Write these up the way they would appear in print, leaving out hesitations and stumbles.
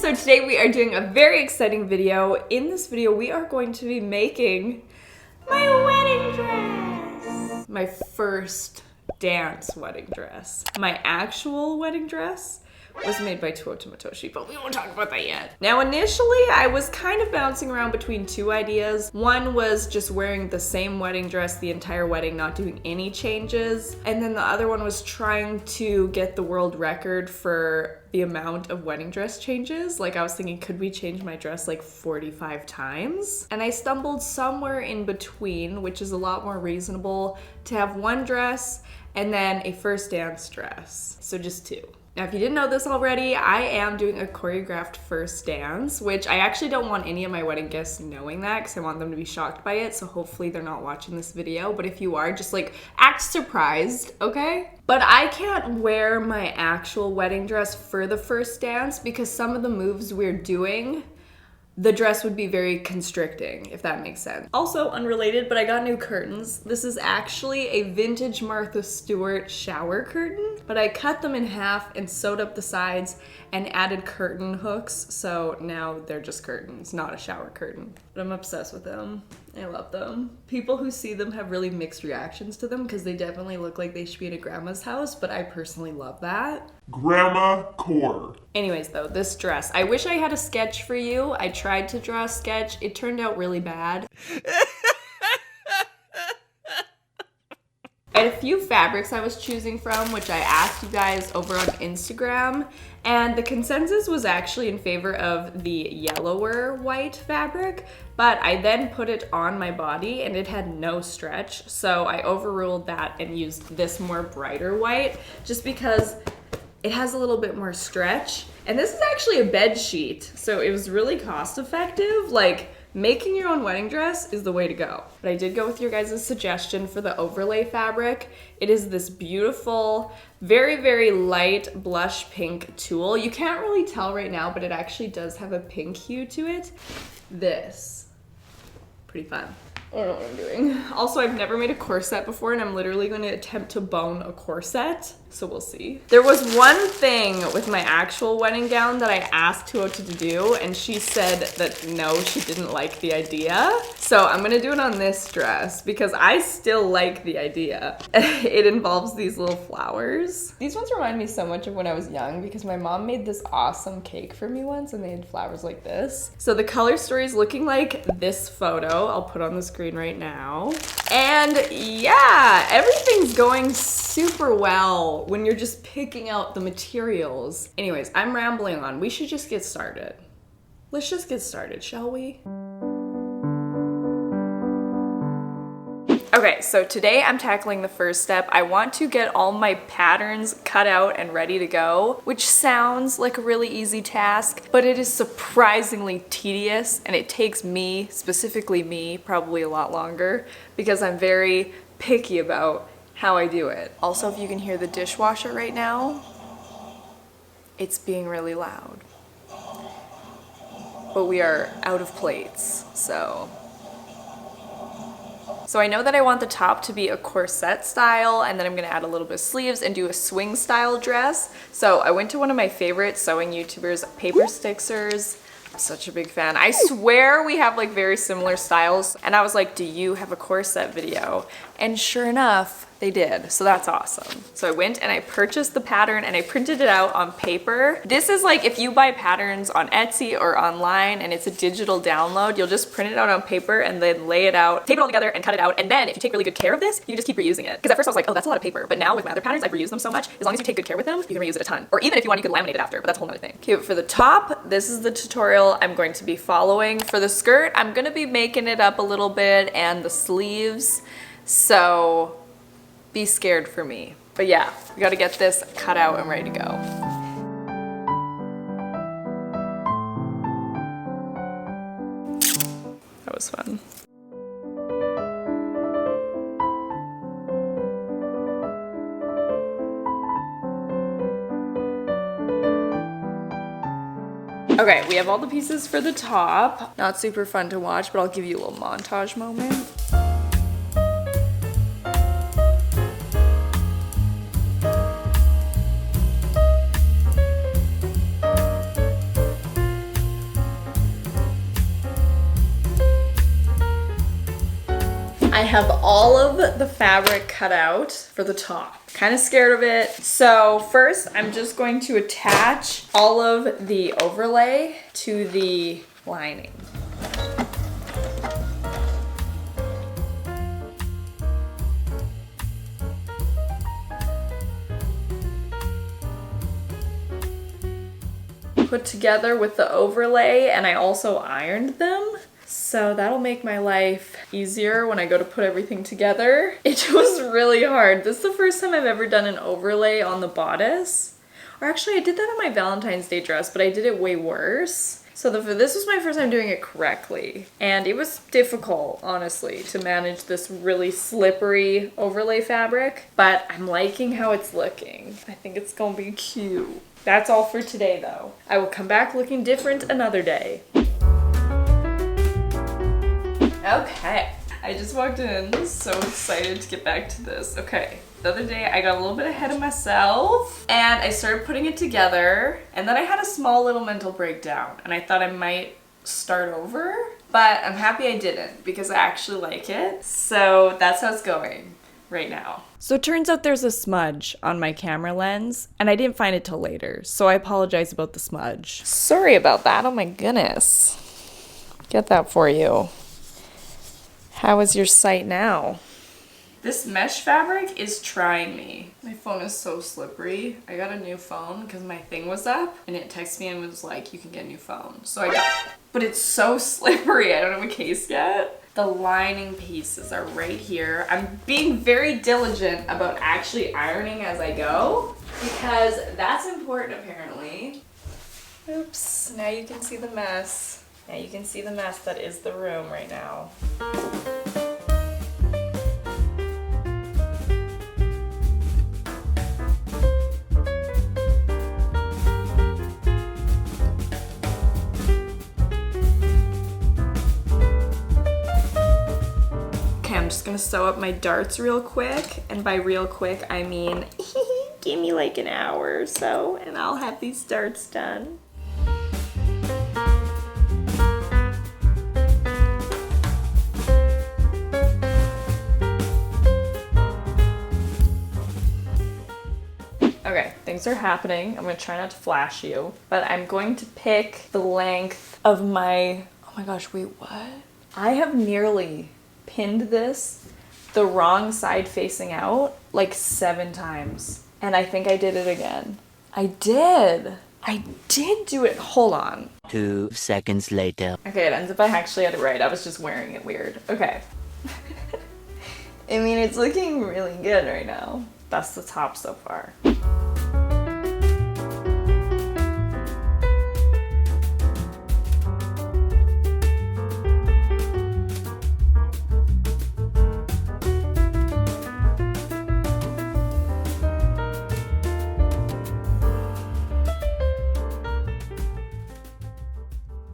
So today we are doing a very exciting video. In this video, we are going to be making my wedding dress. My first dance wedding dress. My actual wedding dress was made by Tuo Tamatoshi, but we won't talk about that yet. Now, initially, I was kind of bouncing around between two ideas. One was just wearing the same wedding dress the entire wedding, not doing any changes. And then the other one was trying to get the world record for the amount of wedding dress changes. Like, I was thinking, could we change my dress like 45 times? And I stumbled somewhere in between, which is a lot more reasonable to have one dress and then a first dance dress. So just two. Now, if you didn't know this already, I am doing a choreographed first dance, which I actually don't want any of my wedding guests knowing that because I want them to be shocked by it, so hopefully they're not watching this video. But if you are, just like act surprised, okay? But I can't wear my actual wedding dress for the first dance because some of the moves we're doing, the dress would be very constricting, if that makes sense. Also unrelated, but I got new curtains. This is actually a vintage Martha Stewart shower curtain, but I cut them in half and sewed up the sides and added curtain hooks, so now they're just curtains, not a shower curtain. But I'm obsessed with them. I love them. People who see them have really mixed reactions to them because they definitely look like they should be at a grandma's house, but I personally love that. Grandma core. Anyways though, this dress. I wish I had a sketch for you. I tried to draw a sketch. It turned out really bad. I had a few fabrics I was choosing from, which I asked you guys over on Instagram, and the consensus was actually in favor of the yellower white fabric, but I then put it on my body and it had no stretch, so I overruled that and used this more brighter white just because it has a little bit more stretch. And this is actually a bed sheet, so it was really cost effective. Like, making your own wedding dress is the way to go. But I did go with your guys' suggestion for the overlay fabric. It is this beautiful, very, very light blush pink tulle. You can't really tell right now, but it actually does have a pink hue to it. This, pretty fun. I don't know what I'm doing. Also, I've never made a corset before, and I'm literally going to attempt to bone a corset, so we'll see. There was one thing with my actual wedding gown that I asked Tuo to do, and she said that no, she didn't like the idea. So I'm gonna do it on this dress because I still like the idea. It involves these little flowers. These ones remind me so much of when I was young because my mom made this awesome cake for me once and they had flowers like this. So the color story is looking like this photo. I'll put on the screen right now. And yeah, everything's going super well when you're just picking out the materials. Anyways, I'm rambling on. We should just get started. Let's just get started, shall we? Okay, so today I'm tackling the first step. I want to get all my patterns cut out and ready to go, which sounds like a really easy task, but it is surprisingly tedious and it takes me, specifically me, probably a lot longer because I'm very picky about how I do it. Also, if you can hear the dishwasher right now, it's being really loud. But we are out of plates, so I know that I want the top to be a corset style, and then I'm gonna add a little bit of sleeves and do a swing style dress. So I went to one of my favorite sewing YouTubers, Paper Stixers. I'm such a big fan. I swear we have like very similar styles. And I was like, do you have a corset video? And sure enough, they did, so that's awesome. So I went and I purchased the pattern and I printed it out on paper. This is like if you buy patterns on Etsy or online and it's a digital download, you'll just print it out on paper and then lay it out, tape it all together and cut it out. And then if you take really good care of this, you can just keep reusing it. Because at first I was like, oh, that's a lot of paper. But now with my other patterns, I've reused them so much. As long as you take good care with them, you can reuse it a ton. Or even if you want, you can laminate it after, but that's a whole other thing. Okay, for the top, this is the tutorial I'm going to be following. For the skirt, I'm gonna be making it up a little bit and the sleeves. So be scared for me. But yeah, we gotta get this cut out and ready to go. That was fun. Okay, we have all the pieces for the top. Not super fun to watch, but I'll give you a little montage moment. have all of the fabric cut out for the top. Kind of scared of it. So first, I'm just going to attach all of the overlay to the lining. Put together with the overlay, and I also ironed them. So that'll make my life easier when I go to put everything together. It was really hard. This is the first time I've ever done an overlay on the bodice. Or actually I did that on my Valentine's Day dress, but I did it way worse. So this was my first time doing it correctly. And it was difficult, honestly, to manage this really slippery overlay fabric. But I'm liking how it's looking. I think it's gonna be cute. That's all for today though. I will come back looking different another day. Okay, I just walked in, so excited to get back to this. Okay, the other day I got a little bit ahead of myself and I started putting it together, and then I had a small little mental breakdown and I thought I might start over, but I'm happy I didn't because I actually like it. So that's how it's going right now. So it turns out there's a smudge on my camera lens and I didn't find it till later, so I apologize about the smudge. Sorry about that, oh my goodness. Get that for you. How is your sight now? This mesh fabric is trying me. My phone is so slippery. I got a new phone because my thing was up and it texted me and was like, you can get a new phone. So I got it. But it's so slippery. I don't have a case yet. The lining pieces are right here. I'm being very diligent about actually ironing as I go because that's important apparently. Oops, now you can see the mess. Now you can see the mess that is the room right now. Okay, I'm just gonna sew up my darts real quick, and by real quick I mean give me like an hour or so and I'll have these darts done. Okay, things are happening. I'm gonna try not to flash you, but I'm going to pick the length of my, oh my gosh, wait, what? I have nearly pinned this the wrong side facing out like 7 times. And I think I did it again. I did do it. Hold on. 2 seconds later. Okay, it ends up I actually had it right. I was just wearing it weird. Okay. I mean, it's looking really good right now. That's the top so far.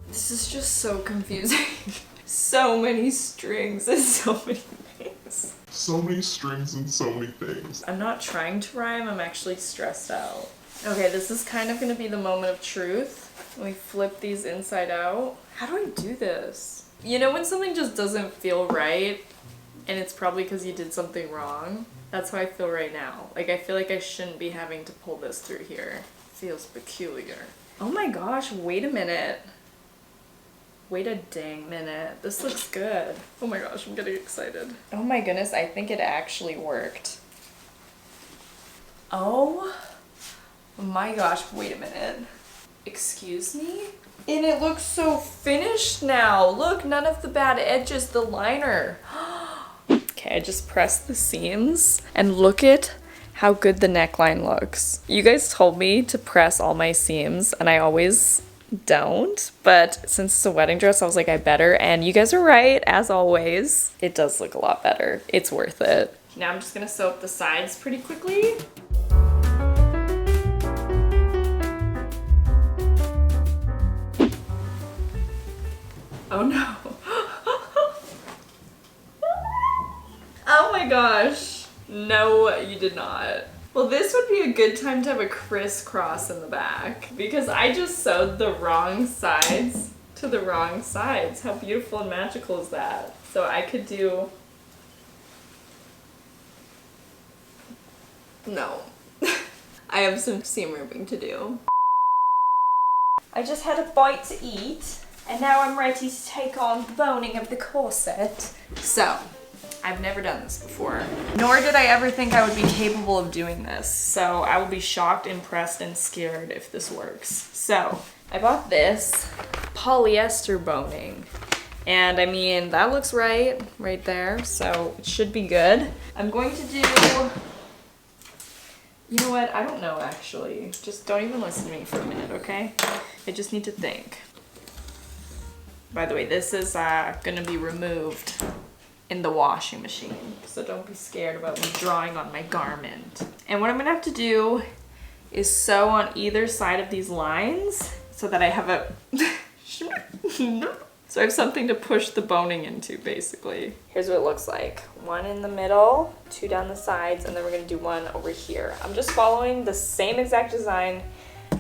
This is just so confusing. So many strings and so many things. So many strings and so many things. I'm not trying to rhyme, I'm actually stressed out. Okay, this is kind of gonna be the moment of truth. We flip these inside out. How do I do this? You know when something just doesn't feel right and it's probably because you did something wrong? That's how I feel right now. Like I feel like I shouldn't be having to pull this through here. It feels peculiar. Oh my gosh, wait a minute. Wait a dang minute. This looks good. Oh my gosh, I'm getting excited. Oh my goodness, I think it actually worked. Oh my gosh, wait a minute. Excuse me? And it looks so finished now. Look, none of the bad edges, the liner. Okay, I just pressed the seams and look at how good the neckline looks. You guys told me to press all my seams and I always don't, but since it's a wedding dress I was like I better, and you guys are right as always. It does look a lot better. It's worth it. Now I'm just gonna sew up the sides pretty quickly. Oh no. Oh my gosh. No, you did not. Well, this would be a good time to have a crisscross in the back because I just sewed the wrong sides to the wrong sides. How beautiful and magical is that? So I could do No. I have some seam ripping to do. I just had a bite to eat, and now I'm ready to take on the boning of the corset. So, I've never done this before, nor did I ever think I would be capable of doing this. So I will be shocked, impressed, and scared if this works. So, I bought this polyester boning. And I mean, that looks right there, so it should be good. I'm going to do, you know what, I don't know actually. Just don't even listen to me for a minute, okay? I just need to think. By the way, this is gonna be removed in the washing machine, so don't be scared about me drawing on my garment. And what I'm gonna have to do is sew on either side of these lines so that I have a so I have something to push the boning into, basically. Here's what it looks like. One in the middle, two down the sides, and then we're gonna do one over here. I'm just following the same exact design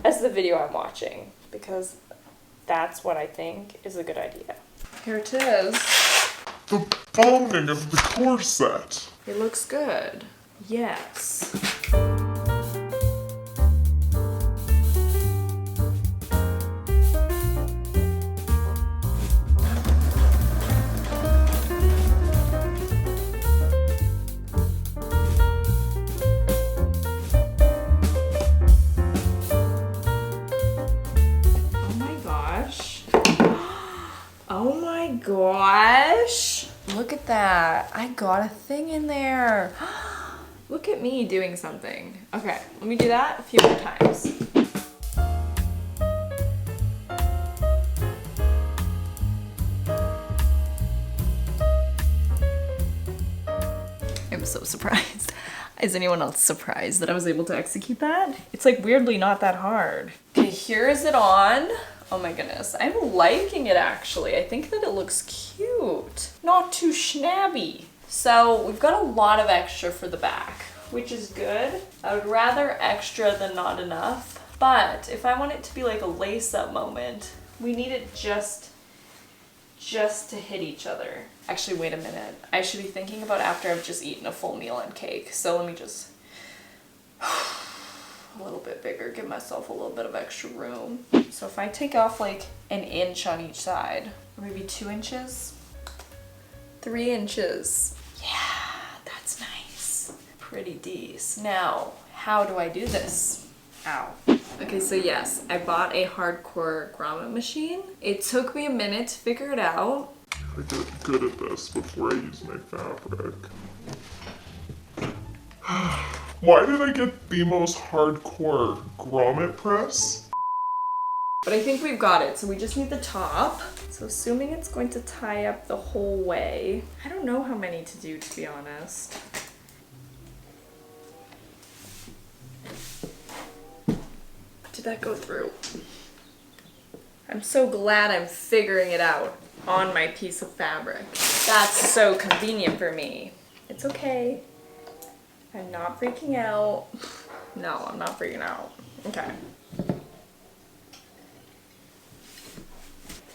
as the video I'm watching because that's what I think is a good idea. Here it is. The boning of the corset. It looks good. Yes. Oh my gosh. Look at that. I got a thing in there. Look at me doing something. Okay, let me do that a few more times. I'm so surprised. Is anyone else surprised that I was able to execute that? It's like weirdly not that hard. Okay, here is it on. Oh my goodness, I'm liking it actually. I think that it looks cute. Not too shabby. So we've got a lot of extra for the back, which is good. I would rather extra than not enough. But if I want it to be like a lace-up moment, we need it just to hit each other. Actually, wait a minute. I should be thinking about after I've just eaten a full meal and cake. So let me just a little bit bigger, give myself a little bit of extra room. So if I take off like an inch on each side, or maybe 2 inches, 3 inches. Yeah, that's nice. Pretty decent. Now, how do I do this? Ow. Okay, so yes, I bought a hardcore grommet machine. It took me a minute to figure it out. I get good at this before I use my fabric. Why did I get the most hardcore grommet press? But I think we've got it, so we just need the top. So assuming it's going to tie up the whole way. I don't know how many to do, to be honest. Did that go through? I'm so glad I'm figuring it out on my piece of fabric. That's so convenient for me. It's okay. I'm not freaking out. No, I'm not freaking out. Okay. Did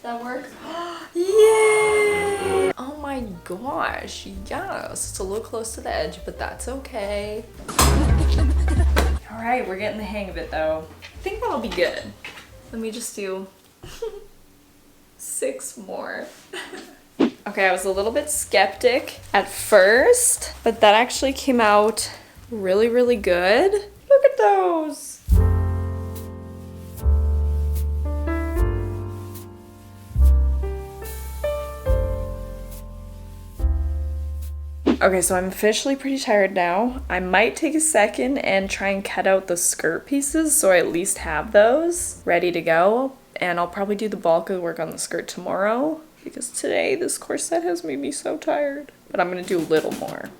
that work? Yay! Oh my gosh, yes. It's a little close to the edge, but that's okay. All right, we're getting the hang of it though. I think that'll be good. Let me just do 6 more. Okay, I was a little bit skeptic at first, but that actually came out really, really good. Look at those. Okay, so I'm officially pretty tired now. I might take a second and try and cut out the skirt pieces so I at least have those ready to go. And I'll probably do the bulk of the work on the skirt tomorrow because today this corset has made me so tired. But I'm gonna do a little more.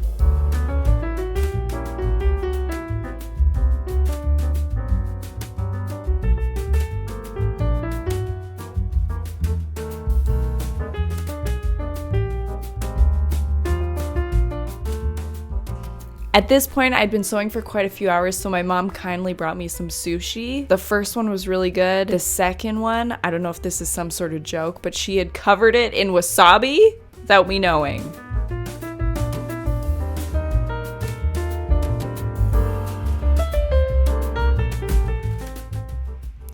At this point, I'd been sewing for quite a few hours, so my mom kindly brought me some sushi. The first one was really good. The second one, I don't know if this is some sort of joke, but she had covered it in wasabi without me knowing.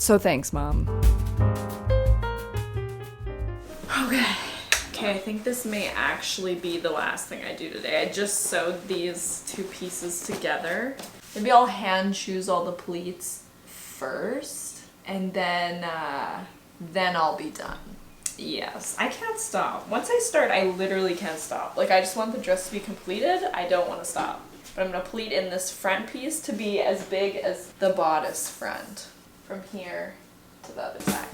So thanks, Mom. Okay, I think this may actually be the last thing I do today. I just sewed these two pieces together. Maybe I'll hand choose all the pleats first, and then I'll be done. Yes, I can't stop. Once I start, I literally can't stop. Like, I just want the dress to be completed. I don't want to stop. But I'm gonna pleat in this front piece to be as big as the bodice front. From here to the other side.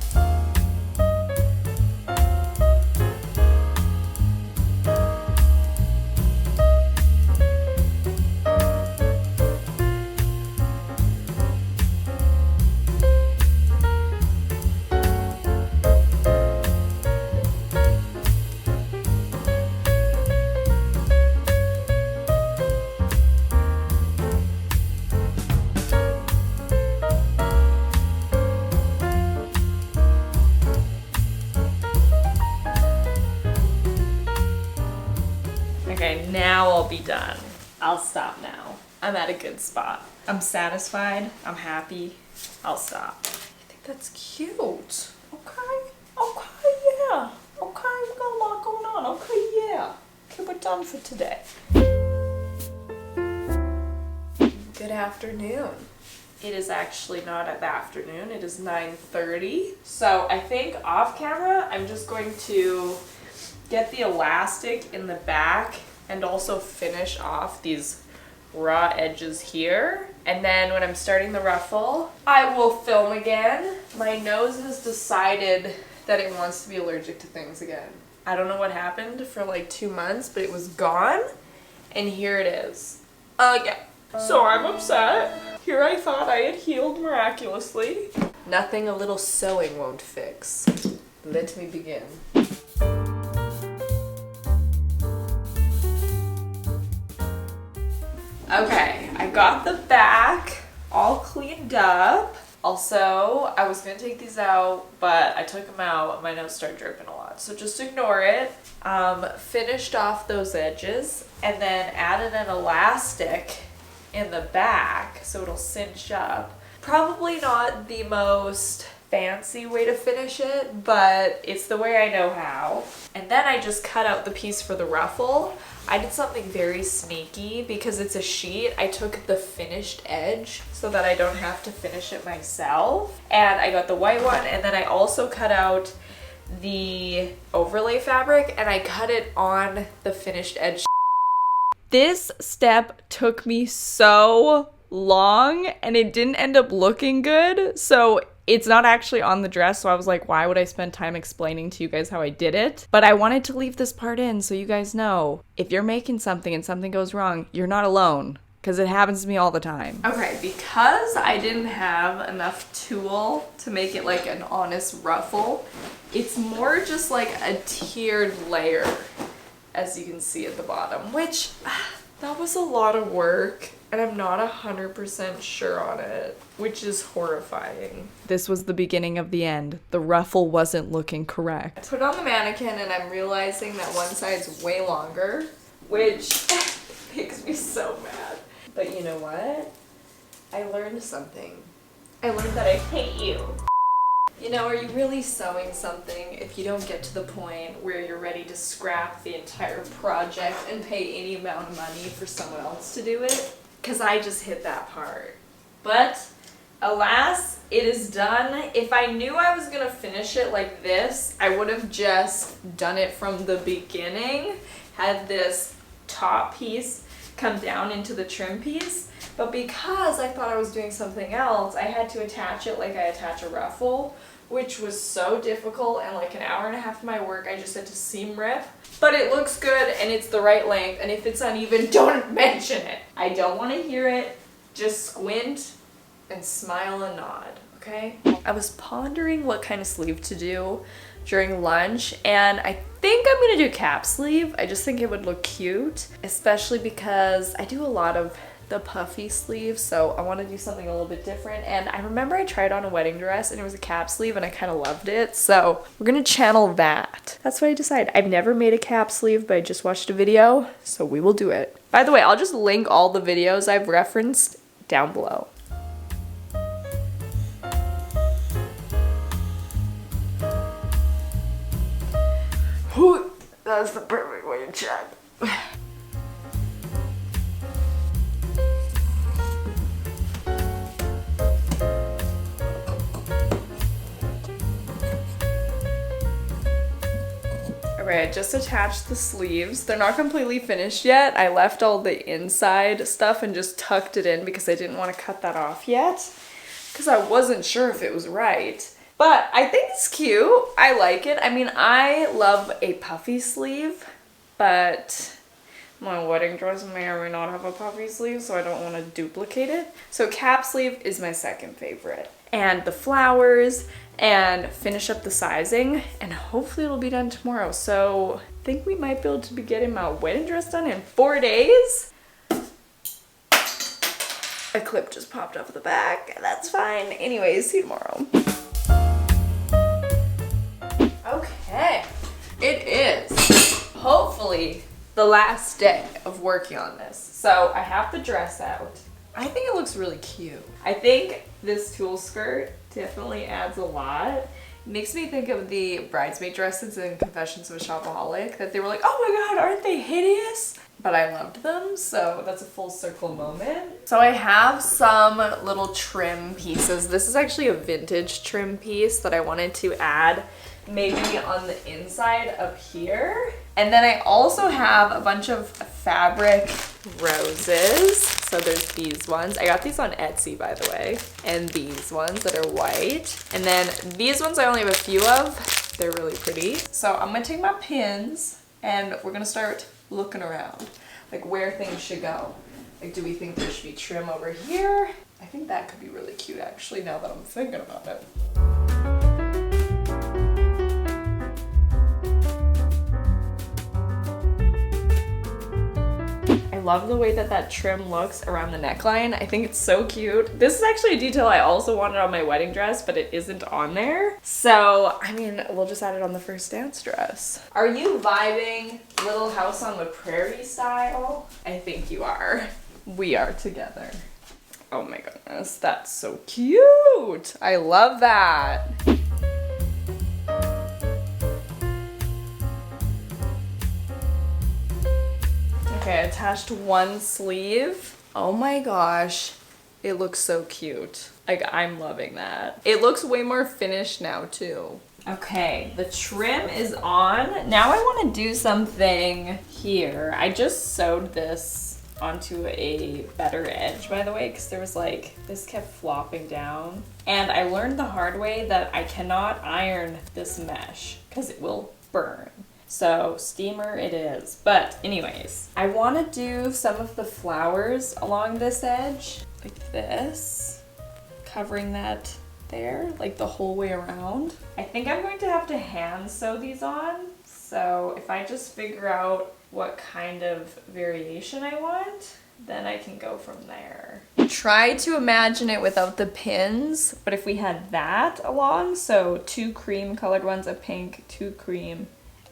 Okay, now I'll be done. I'll stop now. I'm at a good spot. I'm satisfied. I'm happy. I'll stop. I think that's cute. Okay. Okay, yeah. Okay, we got a lot going on. Okay, yeah. Okay, we're done for today. Good afternoon. It is actually not at the afternoon. It is 9:30. So I think off camera, I'm just going to get the elastic in the back and also finish off these raw edges here. And then when I'm starting the ruffle, I will film again. My nose has decided that it wants to be allergic to things again. I don't know what happened for like 2 months, but it was gone. And here it is. Again. So I'm upset. Here I thought I had healed miraculously. Nothing a little sewing won't fix. Let me begin. Okay, I got the back all cleaned up. Also, I was gonna take these out, but I took them out. My nose started dripping a lot, so just ignore it. Finished off those edges and then added an elastic in the back so it'll cinch up. Probably not the most fancy way to finish it, but it's the way I know how. And then I just cut out the piece for the ruffle. I did something very sneaky because it's a sheet. I took the finished edge so that I don't have to finish it myself. And I got the white one, and then I also cut out the overlay fabric and I cut it on the finished edge. This step took me so long and it didn't end up looking good. So it's not actually on the dress, so I was like, why would I spend time explaining to you guys how I did it? But I wanted to leave this part in so you guys know, if you're making something and something goes wrong, you're not alone, because it happens to me all the time. Okay, because I didn't have enough tulle to make it like an honest ruffle, it's more just like a tiered layer, as you can see at the bottom, which that was a lot of work. And I'm not 100% sure on it, which is horrifying. This was the beginning of the end. The ruffle wasn't looking correct. I put it on the mannequin and I'm realizing that one side's way longer, which makes me so mad. But you know what? I learned something. I learned that I hate you. You know, are you really sewing something if you don't get to the point where you're ready to scrap the entire project and pay any amount of money for someone else to do it? Because I just hit that part. But alas, it is done. If I knew I was gonna finish it like this, I would have just done it from the beginning, had this top piece come down into the trim piece. But because I thought I was doing something else, I had to attach it like I attach a ruffle, which was so difficult, and like an hour and a half of my work I just had to seam rip. But it looks good and it's the right length, and if it's uneven, don't mention it. I don't want to hear it. Just squint and smile and nod, okay? I was pondering what kind of sleeve to do during lunch, and I think I'm gonna do cap sleeve. I just think it would look cute, especially because I do a lot of the puffy sleeve, so I want to do something a little bit different. And I remember I tried on a wedding dress and it was a cap sleeve and I kind of loved it, so we're gonna channel that. That's what I decided. I've never made a cap sleeve, but I just watched a video, so we will do it. By the way, I'll just link all the videos I've referenced down below. That's the perfect way to check. Alright, I just attached the sleeves. They're not completely finished yet. I left all the inside stuff and just tucked it in because I didn't want to cut that off yet. Because I wasn't sure if it was right. But I think it's cute. I like it. I mean, I love a puffy sleeve, but my wedding dress may or may not have a puffy sleeve, so I don't want to duplicate it. So cap sleeve is my second favorite. And the flowers, and finish up the sizing, and hopefully it'll be done tomorrow. So I think we might be able to be getting my wedding dress done in 4 days. A clip just popped off the back, that's fine. Anyways, see you tomorrow. Okay, it is hopefully the last day of working on this. So I have the dress out. I think it looks really cute. I think this tulle skirt definitely adds a lot. It makes me think of the bridesmaid dresses in Confessions of a Shopaholic, that they were like, oh my god, aren't they hideous? But I loved them, so that's a full circle moment. So I have some little trim pieces. This is actually a vintage trim piece that I wanted to add maybe on the inside up here. And then I also have a bunch of fabric roses. So there's these ones. I got these on Etsy, by the way. And these ones that are white. And then these ones I only have a few of. They're really pretty. So I'm gonna take my pins and we're gonna start looking around. Like where things should go. Like, do we think there should be trim over here? I think that could be really cute actually, now that I'm thinking about it. I love the way that that trim looks around the neckline. I think it's so cute. This is actually a detail I also wanted on my wedding dress, but it isn't on there. So, I mean, we'll just add it on the first dance dress. Are you vibing Little House on the Prairie style? I think you are. We are together. Oh my goodness, that's so cute. I love that. Okay, I attached one sleeve. Oh my gosh, it looks so cute. Like, I'm loving that. It looks way more finished now too. Okay, the trim is on. Now I want to do something here. I just sewed this onto a better edge, by the way, because there was like, this kept flopping down. And I learned the hard way that I cannot iron this mesh because it will burn. So steamer it is. But anyways, I want to do some of the flowers along this edge, like this, covering that there, like the whole way around. I think I'm going to have to hand sew these on. So if I just figure out what kind of variation I want, then I can go from there. Try to imagine it without the pins, but if we had that along, so 2 cream colored ones, a pink, 2 cream,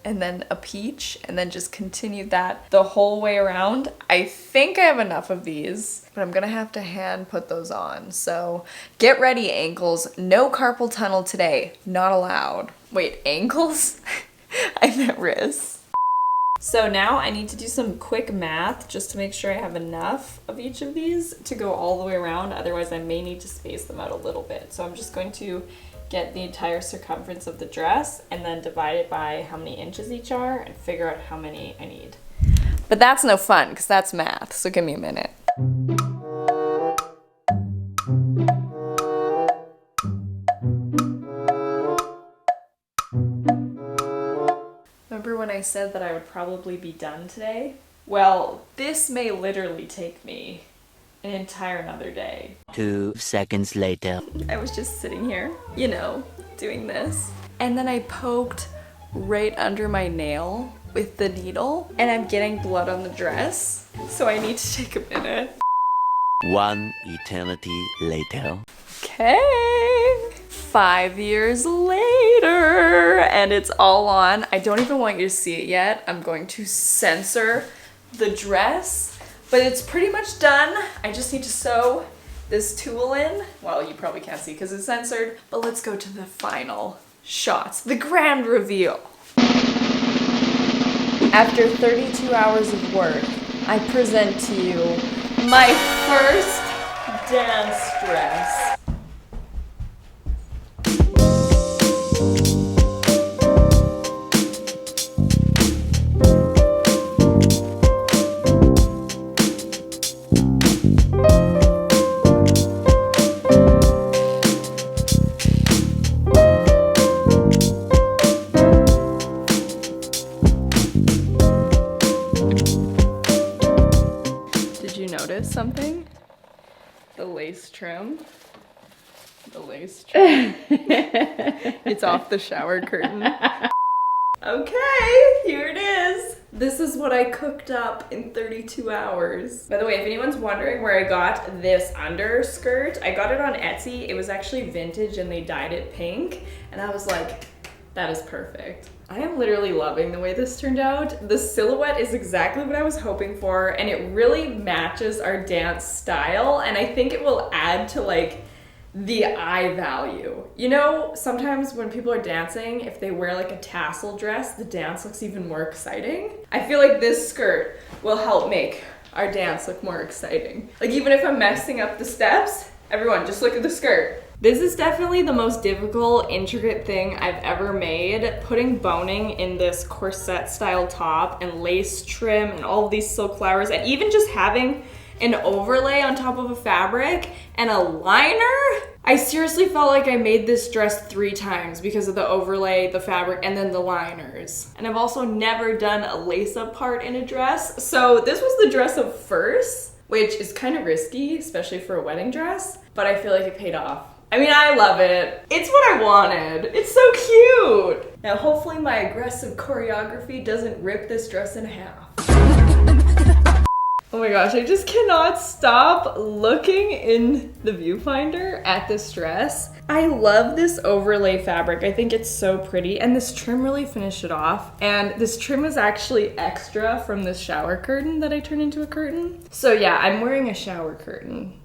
and then a peach, and then just continue that the whole way around. I think I have enough of these, but I'm gonna have to hand put those on. So get ready, ankles. No carpal tunnel today, not allowed. Wait, ankles? I meant wrists. So now I need to do some quick math just to make sure I have enough of each of these to go all the way around. Otherwise I may need to space them out a little bit. So I'm just going to get the entire circumference of the dress and then divide it by how many inches each are and figure out how many I need. But that's no fun because that's math, so give me a minute. Remember when I said that I would probably be done today? Well, this may literally take me an entire another day. 2 seconds later. I was just sitting here, you know, doing this. And then I poked right under my nail with the needle and I'm getting blood on the dress. So I need to take a minute. 1 eternity later. Okay. 5 years later and it's all on. I don't even want you to see it yet. I'm going to censor the dress. But it's pretty much done. I just need to sew this tulle in. Well, you probably can't see because it's censored, but let's go to the final shots, the grand reveal. After 32 hours of work, I present to you my first dance dress. Did you notice something? The lace trim. The lace trim. It's off the shower curtain. Okay, here it is. This is what I cooked up in 32 hours. By the way, if anyone's wondering where I got this underskirt, I got it on Etsy. It was actually vintage and they dyed it pink. And I was like, that is perfect. I am literally loving the way this turned out. The silhouette is exactly what I was hoping for, and it really matches our dance style, and I think it will add to like the eye value. You know, sometimes when people are dancing, if they wear like a tassel dress, the dance looks even more exciting. I feel like this skirt will help make our dance look more exciting. Like even if I'm messing up the steps, everyone just look at the skirt. This is definitely the most difficult, intricate thing I've ever made. Putting boning in this corset style top and lace trim and all of these silk flowers, and even just having an overlay on top of a fabric and a liner. I seriously felt like I made this dress 3 times because of the overlay, the fabric, and then the liners. And I've also never done a lace-up part in a dress. So this was the dress of first, which is kind of risky, especially for a wedding dress, but I feel like it paid off. I mean, I love it. It's what I wanted. It's so cute. Now, hopefully my aggressive choreography doesn't rip this dress in half. Oh my gosh, I just cannot stop looking in the viewfinder at this dress. I love this overlay fabric. I think it's so pretty, and this trim really finished it off. And this trim is actually extra from this shower curtain that I turned into a curtain. So yeah, I'm wearing a shower curtain.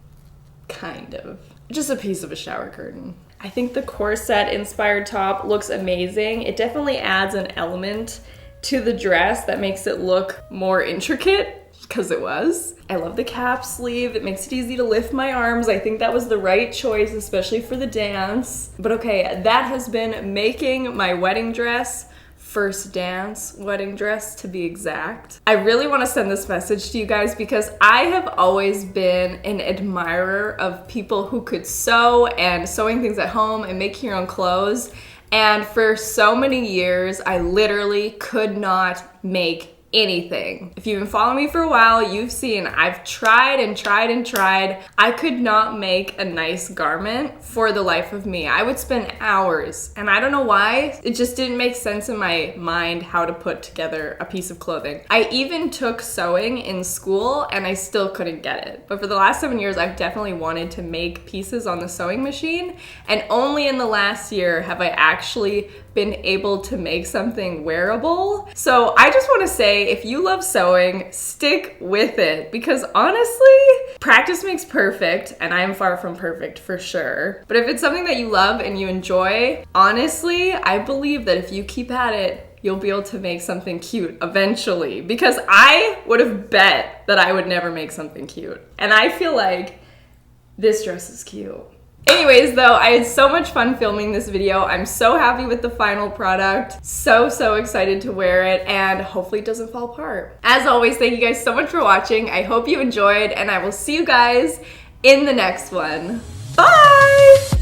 Kind of. Just a piece of a shower curtain. I think the corset inspired top looks amazing. It definitely adds an element to the dress that makes it look more intricate, because it was. I love the cap sleeve. It makes it easy to lift my arms. I think that was the right choice, especially for the dance. But okay, that has been making my wedding dress. First dance wedding dress, to be exact. I really want to send this message to you guys because I have always been an admirer of people who could sew and sewing things at home and making your own clothes. And for so many years, I literally could not make anything. If you've been following me for a while, you've seen I've tried and tried and tried. I could not make a nice garment for the life of me. I would spend hours, and I don't know why. It just didn't make sense in my mind how to put together a piece of clothing. I even took sewing in school, and I still couldn't get it. But for the last 7 years, I've definitely wanted to make pieces on the sewing machine, and only in the last year have I actually been able to make something wearable. So I just want to say, if you love sewing, stick with it, because honestly, practice makes perfect, and I am far from perfect for sure. But if it's something that you love and you enjoy, honestly, I believe that if you keep at it, you'll be able to make something cute eventually, because I would have bet that I would never make something cute. And I feel like this dress is cute. Anyways, though, I had so much fun filming this video. I'm so happy with the final product. So excited to wear it, and hopefully it doesn't fall apart. As always, thank you guys so much for watching. I hope you enjoyed, and I will see you guys in the next one. Bye!